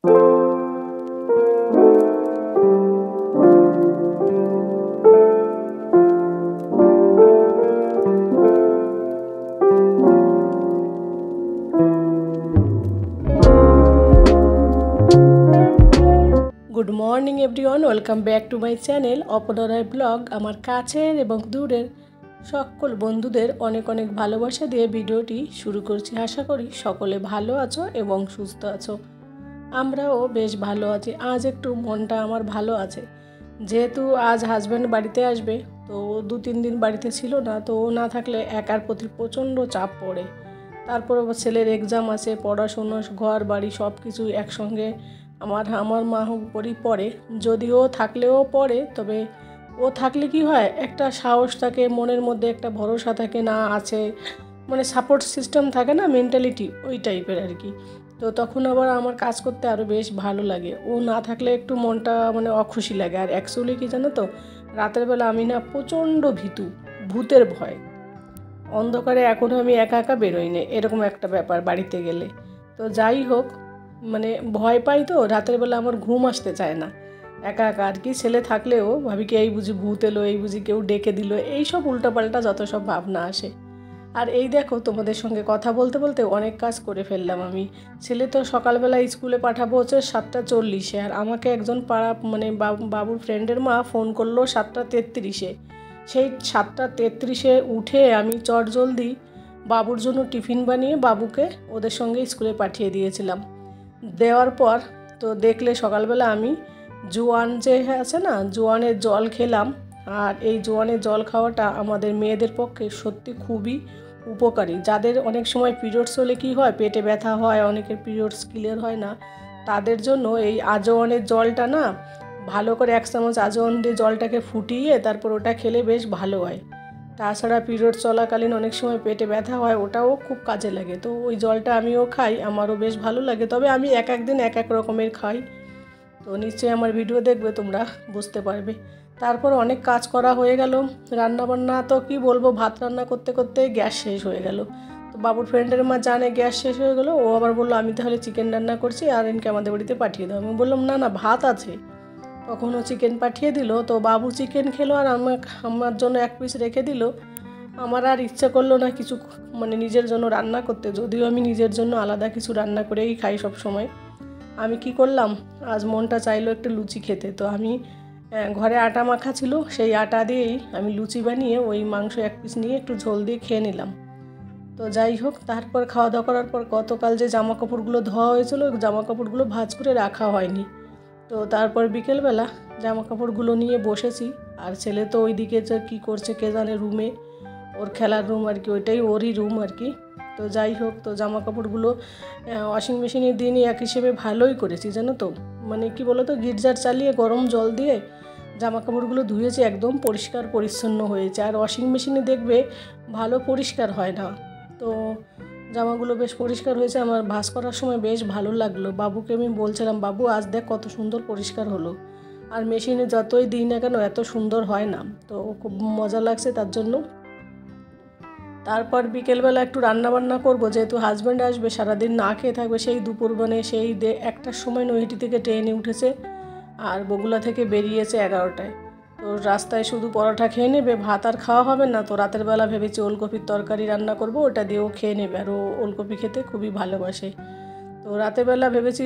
Good morning everyone welcome back to my channel अपनराय blog. आमार काछेर एबं दूरेर सकल बंधुदेर अनेक अनेक भालोबासा दिए भिडियोटी शुरू करछि। आशा करी सकले भालो आछो एबं सुस्थ आछो। आमराओ बेश भालो आछि। आज एकटु मनटा आमार भालो आछे, जेहेतु आज हाजब्यान्ड बाड़ीते आसबे, तो 2-3 दिन बाड़ीते छिलो ना, तो ओ ना थाकले एकार प्रति प्रचंड चाप पड़े। तारपर छेलेर एग्जाम आछे, पढ़ाशोना घर बाड़ी सबकिछु एकसंगे আমার মা উপরই পড়ে। যদিও থাকলেও পড়ে, তবে ও থাকলে কি হয়, একটা সাহস থাকে মনের মধ্যে, একটা ভরসা থাকে না আছে, মানে সাপোর্ট সিস্টেম থাকে না, মেন্টালিটি ওই টাইপের আর কি। তো তখন আবার আমার কাজ করতে আরও বেশ ভালো লাগে। ও না থাকলে একটু মনটা মানে অখুশি লাগে। আর অ্যাকচুয়ালি কি জানো তো, রাতের বেলা আমি না প্রচণ্ড ভীতু, ভূতের ভয়। অন্ধকারে এখনও আমি একা একা বেরোই না, এরকম একটা ব্যাপার বাড়িতে গেলে। তো যাই হোক, মানে ভয় পাই, তো রাতের বেলা আমার ঘুম আসতে চায় না একা একা আর কি। ছেলে থাকলেও ভাবি কি এই বুঝি ভূত এলো, এই বুঝি কেউ ডেকে দিল, এই সব উল্টাপাল্টা যত সব ভাবনা আসে। আর এই দেখো, তোমাদের সঙ্গে কথা বলতে বলতে অনেক কাজ করে ফেললাম আমি। ছেলে তো সকালবেলা স্কুলে পাঠাবো হচ্ছে 7:40-এ, আর আমাকে একজন পাড়া মানে বাবুর ফ্রেন্ডের মা ফোন করলো 7:33-এ। সেই 7:33-এ উঠে আমি চটজলদি বাবুর জন্য টিফিন বানিয়ে বাবুকে ওদের সঙ্গে স্কুলে পাঠিয়ে দিয়েছিলাম। দেওয়ার পর তো দেখলে সকালবেলা আমি জোয়ান যে আছে না, জোয়ানের জল খেলাম। আর এই জোয়ানের জল খাওয়াটা আমাদের মেয়েদের পক্ষে সত্যি খুবই উপকারী। যাদের অনেক সময় পিরিয়ডস হলে কী হয়, পেটে ব্যথা হয়, অনেকের পিরিয়ডস ক্লিয়ার হয় না, তাদের জন্য এই আজওয়ানের জলটা না, ভালো করে 1 চামচ আজওয়ান দিয়ে জলটাকে ফুটিয়ে তারপর ওটা খেলে বেশ ভালো হয়। তাছাড়া পিরিয়ড চলাকালীন অনেক সময় পেটে ব্যথা হয়, ওটাও খুব কাজে লাগে। তো ওই জলটা আমিও খাই, আমারও বেশ ভালো লাগে। তবে আমি এক এক দিন এক এক রকমের খাই। তো নিশ্চয়ই আমার ভিডিও দেখবে, তোমরা বুঝতে পারবে। তারপর অনেক কাজ করা হয়ে গেল। রান্নাবান্না তো কি বলবো, ভাত রান্না করতে করতে গ্যাস শেষ হয়ে গেল। তো বাবুর ফ্রেন্ডের মা জানে গ্যাস শেষ হয়ে গেলো, ও আবার বললো আমি তাহলে চিকেন রান্না করছি আর এনকে আমাদের বাড়িতে পাঠিয়ে দাও। আমি বললাম না না, ভাত আছে। তখনও চিকেন পাঠিয়ে দিল। তো বাবু চিকেন খেলো আর আমার জন্য 1 পিস রেখে দিল। আমার আর ইচ্ছা করলো না কিছু মানে নিজের জন্য রান্না করতে, যদিও আমি নিজের জন্য আলাদা কিছু রান্না করেই খাই সব সময়। আমি কি করলাম, আজ মনটা চাইলো একটু লুচি খেতে। তো আমি ঘরে আটা মাখা ছিল, সেই আটা দিয়েই আমি লুচি বানিয়ে ওই মাংস 1 পিস নিয়ে একটু ঝোল দিয়ে খেয়ে নিলাম। তো যাই হোক, তারপর খাওয়া দাওয়া করার পর গতকাল যে জামা কাপড়গুলো ধোয়া হয়েছিল, ওই জামা কাপড়গুলো ভাঁজ করে রাখা হয়নি। তো তারপর বিকেলবেলা জামা কাপড়গুলো নিয়ে বসেছি। আর ছেলে তো ওইদিকে যে কী করছে কে জানে, রুমে, ওর খেলার রুম আর কি, ওইটাই ওরই রুম আর কি। তো যাই হোক, তো জামা কাপড়গুলো ওয়াশিং মেশিনে দিয়ে নিয়ে এক হিসেবে ভালোই করেছি জানো তো। মানে কি বলো তো, গিজার চালিয়ে গরম জল দিয়ে জামা কাপড়গুলো ধুয়েছি, একদম পরিষ্কার পরিচ্ছন্ন হয়েছে। আর ওয়াশিং মেশিনে দেখবে ভালো পরিষ্কার হয় না। তো জামাগুলো বেশ পরিষ্কার হয়েছে, আমার ভাঁজ করার সময় বেশ ভালো লাগলো। বাবুকে আমি বলছিলাম, বাবু আজ দেখ কত সুন্দর পরিষ্কার হলো। আর মেশিনে যতই দিই না কেন এত সুন্দর হয় না। তো খুব মজা লাগছে তার জন্য। তারপর বিকেলবেলা একটু রান্নাবান্না করবো, যেহেতু হাজব্যান্ড আসবে, সারাদিন না খেয়ে থাকবে। সেই দুপুর মানে সেই 1টার সময় নৈহাটি থেকে ট্রেনে উঠেছে, আর বগুলা থেকে বেরিয়েছে 11টায়। তো রাস্তায় শুধু পরোটা খেয়ে নেবে, ভাত আর খাওয়া হবে না। তো রাতের বেলা ভেবেছি ওলকপির তরকারি রান্না করব, ওটা দিয়েও খেয়ে নেবে। আর ও ওলকপি খেতে খুবই ভালোবাসে। তো রাতের বেলা ভেবেছি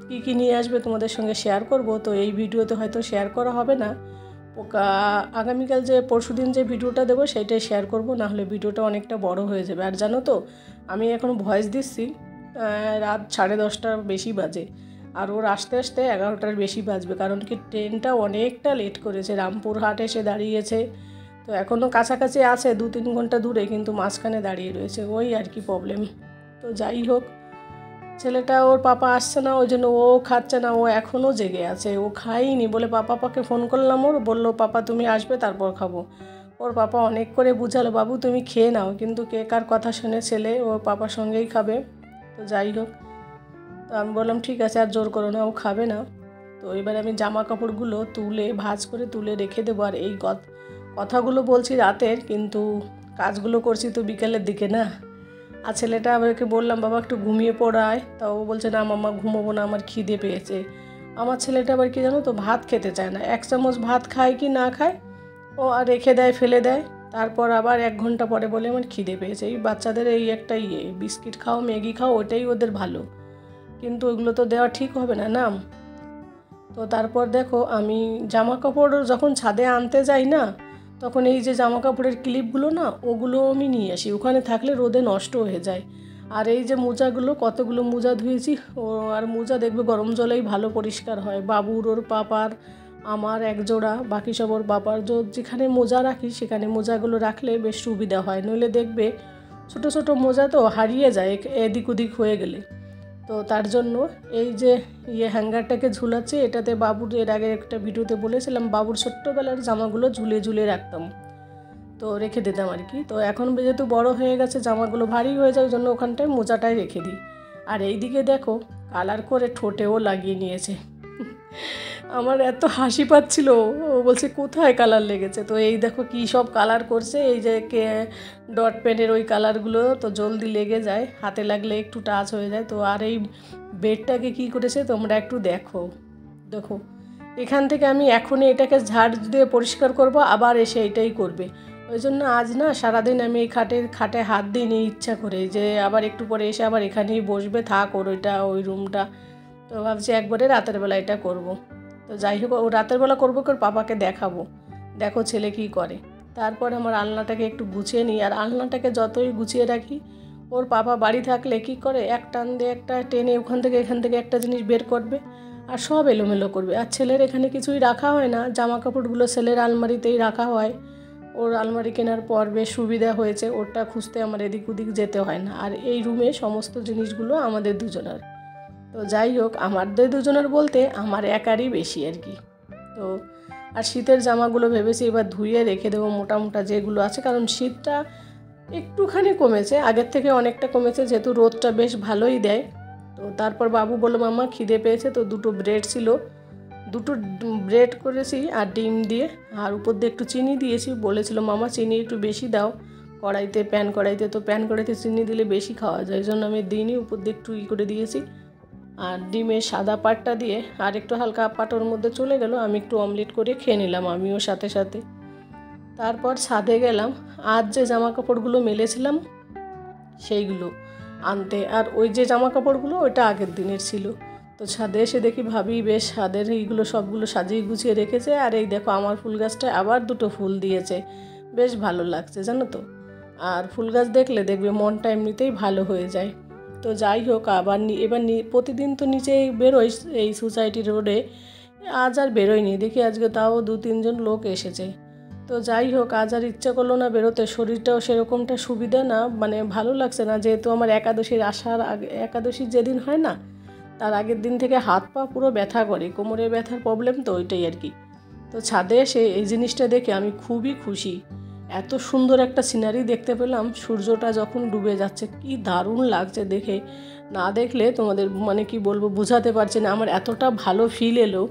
কী কী নিয়ে আসবে তোমাদের সঙ্গে শেয়ার করব। তো এই ভিডিওতে হয়তো শেয়ার করা হবে না, আগামীকাল যে পরশুদিন যে ভিডিওটা দেবো সেইটাই শেয়ার করব, না হলে ভিডিওটা অনেকটা বড় হয়ে যাবে। আর জানো তো, আমি এখন ভয়েস দিচ্ছি রাত 10:30টার বেশি বাজে, আর ওর আসতে আসতে 11টার বেশি বাজবে। কারণ কি, ট্রেনটা অনেকটা লেট করেছে, রামপুরহাট এসে দাঁড়িয়েছে। তো এখনও কাছাকাছি আছে, 2-3 ঘন্টা দূরে, কিন্তু মাঝখানে দাঁড়িয়ে রয়েছে, ওই আর কি প্রবলেম। তো যাই হোক, ছেলেটা ওর পাপা আসছে না, ওই জন্য ও খাচ্ছে না, ও এখনও জেগে আছে, ও খায়নি বলে পাপাকে ফোন করলাম। ওর বললো পাপা তুমি আসবে তারপর খাবো। ওর পাপা অনেক করে বুঝালো, বাবু তুমি খেয়ে নাও, কিন্তু কে কার কথা শুনে ছেলে ওর পাপার সঙ্গেই খাবে। তো যাই হোক, তো আমি বললাম ঠিক আছে, আর জোর করো না, ও খাবে না। তো এবার আমি জামা কাপড়গুলো তুলে ভাঁজ করে তুলে রেখে দেবো। আর এই কথাগুলো বলছি রাতের, কিন্তু কাজগুলো করছি তো বিকেলের দিকে না। আর ছেলেটা আমাকে বললাম বাবা একটু ঘুমিয়ে পড়ায়, তাও বলছে না মাম্মা ঘুমোবো না, আমার খিদে পেয়েছে। আমার ছেলেটা আবার কি জানো তো, ভাত খেতে চায় না, 1 চামচ ভাত খায় কি না খায় ও আর রেখে দেয়, ফেলে দেয়। তারপর আবার 1 ঘন্টা পরে বলে আমার খিদে পেয়েছে। এই বাচ্চাদের এই একটা বিস্কিট খাও, ম্যাগি খাও, ওটাই ওদের ভালো, কিন্তু ওইগুলো তো দেওয়া ঠিক হবে না না। তো তারপর দেখো আমি জামা কাপড় যখন ছাদে আনতে যাই না, তখন এই যে জামা কাপড়ের ক্লিপগুলো না, ওগুলো আমি নিয়ে আসি, ওখানে থাকলে রোদে নষ্ট হয়ে যায়। আর এই যে মোজাগুলো, কতগুলো মোজা ধুয়েছি, ও আর মোজা দেখবে গরম জলেই ভালো পরিষ্কার হয়। বাবুর, ওর পাপার, আমার 1 জোড়া, বাকি সব ওর পাপার। যেখানে মোজা রাখি সেখানে মোজাগুলো রাখলে বেশ সুবিধা হয়, নইলে দেখবে ছোট ছোট মোজা তো হারিয়ে যায় এদিক ওদিক হয়ে গেলে। তো তার জন্য এই যে হ্যাঙ্গারটাকে ঝুলাচ্ছি, এটাতে বাবুর এর আগে একটা ভিডিওতে বলেছিলাম বাবুর ছোট্টবেলার জামাগুলো ঝুলে ঝুলে রাখতাম, তো রেখে দিতাম আর কি। তো এখন যেহেতু বড় হয়ে গেছে, জামাগুলো ভারী হয়ে যায়, ওই জন্য ওখানটায় মোজাটাই রেখে দিই। আর এই দিকে দেখো কালার করে ঠোঁটেও লাগিয়ে নিয়েছে। আমার এত হাসি পাচ্ছিল, ও বলছে কোথায় কালার লেগেছে। তো এই দেখো কী সব কালার করছে, এই যে ডট পেনের ওই কালারগুলো তো জলদি লেগে যায়, হাতে লাগলে একটু টাচ হয়ে যায়। তো আর এই বেডটাকে কি করেছে তোমরা একটু দেখো। দেখো এখান থেকে আমি এখনই এটাকে ঝাড় দিয়ে পরিষ্কার করব, আবার এসে এটাই করবে। ওই জন্য আজ না সারাদিন আমি এই খাটে হাত দিইনি ইচ্ছা করে, যে আবার একটু পরে এসে আবার এখানেই বসবে, থাক ওর ওই রুমটা। তো ভাবছি একবারে রাতের বেলা এটা করব। তো যাই হোক, ও রাতের বেলা করবো কি ওর পাপাকে দেখাবো, দেখো ছেলে কি করে। তারপর আমার আলনাটাকে একটু গুছিয়ে নিই, আর আলনাটাকে যতই গুছিয়ে রাখি, ওর পাপা বাড়ি থাকলে কি করে, এক টান দিয়ে একটা টেনে এখান থেকে একটা জিনিস বের করবে আর সব এলোমেলো করবে। আর ছেলের এখানে কিছুই রাখা হয় না, জামা কাপড়গুলো ছেলের আলমারিতেই রাখা হয়। ওর আলমারি কেনার পর বেশ সুবিধা হয়েছে, ওরটা খুঁজতে আমার এদিক ওদিক যেতে হয় না। আর এই রুমে সমস্ত জিনিসগুলো আমাদের দুজনের। তো যাই হোক, আমাদের দুজনের বলতে আমার একারই বেশি আর কি। তো আর শীতের জামাগুলো ভেবেছি এবার ধুয়ে রেখে দেবো, মোটা যেগুলো আছে, কারণ শীতটা একটুখানি কমেছে, আগের থেকে অনেকটা কমেছে, যেহেতু রোদটা বেশ ভালোই দেয়। তো তারপর বাবু বললো মাম্মা খিদে পেয়েছে, তো 2টো ব্রেড ছিল, 2টো ব্রেড করেছি আর ডিম দিয়ে, আর উপর দিয়ে একটু চিনি দিয়েছি। বলেছিল মামা চিনি একটু বেশি দাও প্যান কড়াইতে, তো প্যান কড়াইতে চিনি দিলে বেশি খাওয়া যায়, এই জন্য আমি দিইনি, উপর দিয়ে একটু করে দিয়েছি। আর ডিমের সাদা পাটটা দিয়ে আর একটু হালকা পাটোর মধ্যে চলে গেল, আমি একটু অমলেট করে খেয়ে নিলাম আমিও সাথে সাথে। তারপর ছাদে গেলাম, আজ যে জামা কাপড়গুলো মেলেছিলাম সেইগুলো আনতে, আর ওই যে জামা কাপড়গুলো ওইটা আগের দিনের ছিল। তো ছাদে এসে দেখি ভাবি বেশ ছাদের এইগুলো সবগুলো সাজিয়ে গুছিয়ে রেখেছে। আর এই দেখো আমার ফুল গাছটায় আবার 2টো ফুল দিয়েছে, বেশ ভালো লাগছে জানো তো। আর ফুল গাছ দেখলে দেখবে মনটা এমনিতেই ভালো হয়ে যায়। তো যাই হোক, আবার এবার প্রতিদিন তো নিচে বেরোই এই সোসাইটি রোডে, আজ আর বেরোয়নি, দেখি আজকে তাও 2-3 জন লোক এসেছে। তো যাই হোক, আজ আর ইচ্ছা করলো না বেরোতে, শরীরটাও সেরকমটা সুবিধা না, মানে ভালো লাগছে না, যেহেতু আমার একাদশীর আসার আগে, একাদশীর যেদিন হয় না তার আগের দিন থেকে হাত পা পুরো ব্যথা করে, কোমরে ব্যথার প্রবলেম, তো ওইটাই আর কি। তো ছাদে এসে এই জিনিসটা দেখে আমি খুবই খুশি, এত সুন্দর একটা সিনারি দেখতে পেলাম, সূর্যটা যখন ডুবে যাচ্ছে, কি দারুণ লাগছে দেখে, না দেখলে তোমাদের মানে কি বলবো বোঝাতে পারছি না, আমার এতটা ভালো ফিল এলো।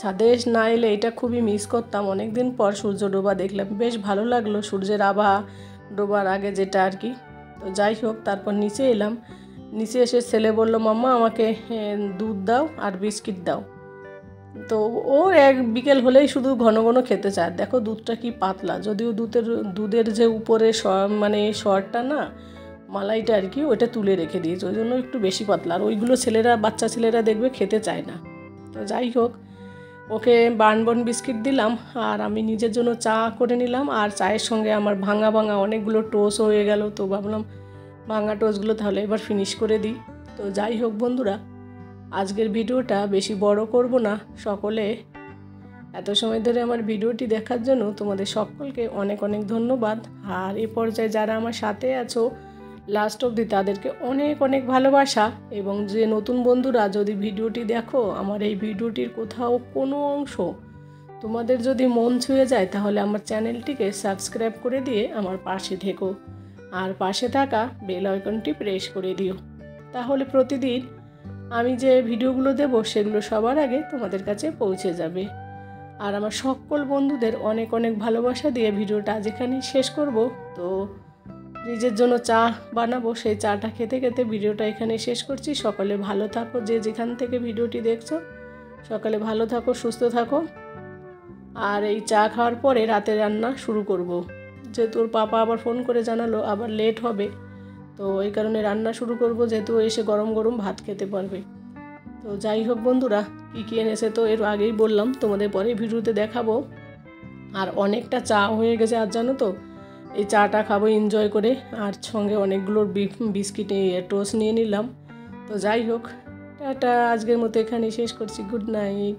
ছাদে না এলে এটা খুবই মিস করতাম, অনেক দিন পর সূর্য ডোবা দেখলাম, বেশ ভালো লাগলো, সূর্যের আভা ডোবার আগে যেটা আর কি। তো যাই হোক, তারপর নিচে এলাম, নিচে এসে ছেলে বলল মাম্মা আমাকে দুধ দাও আর বিস্কিট দাও। তো ও বিকেল হলেই শুধু ঘন ঘন খেতে চায়। দেখো দুধটা কি পাতলা, যদিও দুধের যে উপরে মানে শরটা না, মালাইটা আর কি, ওইটা তুলে রেখে দিয়েছে, ওই জন্য একটু বেশি পাতলা, আর ওইগুলো বাচ্চা ছেলেরা দেখবে খেতে চায় না। তো যাই হোক, ওকে বার্নবন বিস্কিট দিলাম, আর আমি নিজের জন্য চা করে নিলাম, আর চায়ের সঙ্গে আমার ভাঙা অনেকগুলো টোস্ট হয়ে গেল, তো ভাবলাম ভাঙা টোস্টগুলো তাহলে এবার ফিনিশ করে দিই। তো যাই হোক বন্ধুরা, আজকের ভিডিওটা বেশি বড় করব না, সকলে এত সময় ধরে আমার ভিডিওটি দেখার জন্য তোমাদের সকলকে অনেক অনেক ধন্যবাদ। আর এ পর্যায়ে যারা আমার সাথে আছো লাস্ট অবধি, তাদেরকে অনেক অনেক ভালোবাসা। এবং যে নতুন বন্ধুরা যদি ভিডিওটি দেখো, আমার এই ভিডিওটির কোথাও কোনো অংশ তোমাদের যদি মন ছুঁয়ে যায়, তাহলে আমার চ্যানেলটিকে সাবস্ক্রাইব করে দিয়ে আমার পাশে থেকো, আর পাশে থাকা বেল আইকনটি প্রেস করে দিও, তাহলে প্রতিদিন আমি যে ভিডিওগুলো দেবো সেগুলো সবার আগে তোমাদের কাছে পৌঁছে যাবে। আর আমার সকল বন্ধুদের অনেক অনেক ভালোবাসা দিয়ে ভিডিওটা আজ এখানেই শেষ করব। তো নিজের জন্য চা বানাবো, সেই চাটা খেতে খেতে ভিডিওটা এখানে শেষ করছি। সকালে ভালো থাকো, যে যেখান থেকে ভিডিওটি দেখছো সকালে ভালো থাকো, সুস্থ থাকো। আর এই চা খাওয়ার পরে রাতে রান্না শুরু করব। যেহেতু ওর পাপা আবার ফোন করে জানালো আবার লেট হবে, তো এই কারণে রান্না শুরু করব, যেহেতু এসে গরম গরম ভাত খেতে পারবে। তো যাই হোক বন্ধুরা, কী এনেছে তো এর আগেই বললাম, তোমাদের পরে ভিডিওতে দেখাবো। আর অনেকটা চা হয়ে গেছে, আর জানো তো এই চাটা খাবো এনজয় করে, আর সঙ্গে অনেকগুলো বিস্কিট টোস্ট নিয়ে নিলাম। তো যাই হোক, টাটা, আজকের মতো এখানে শেষ করছি। Good night.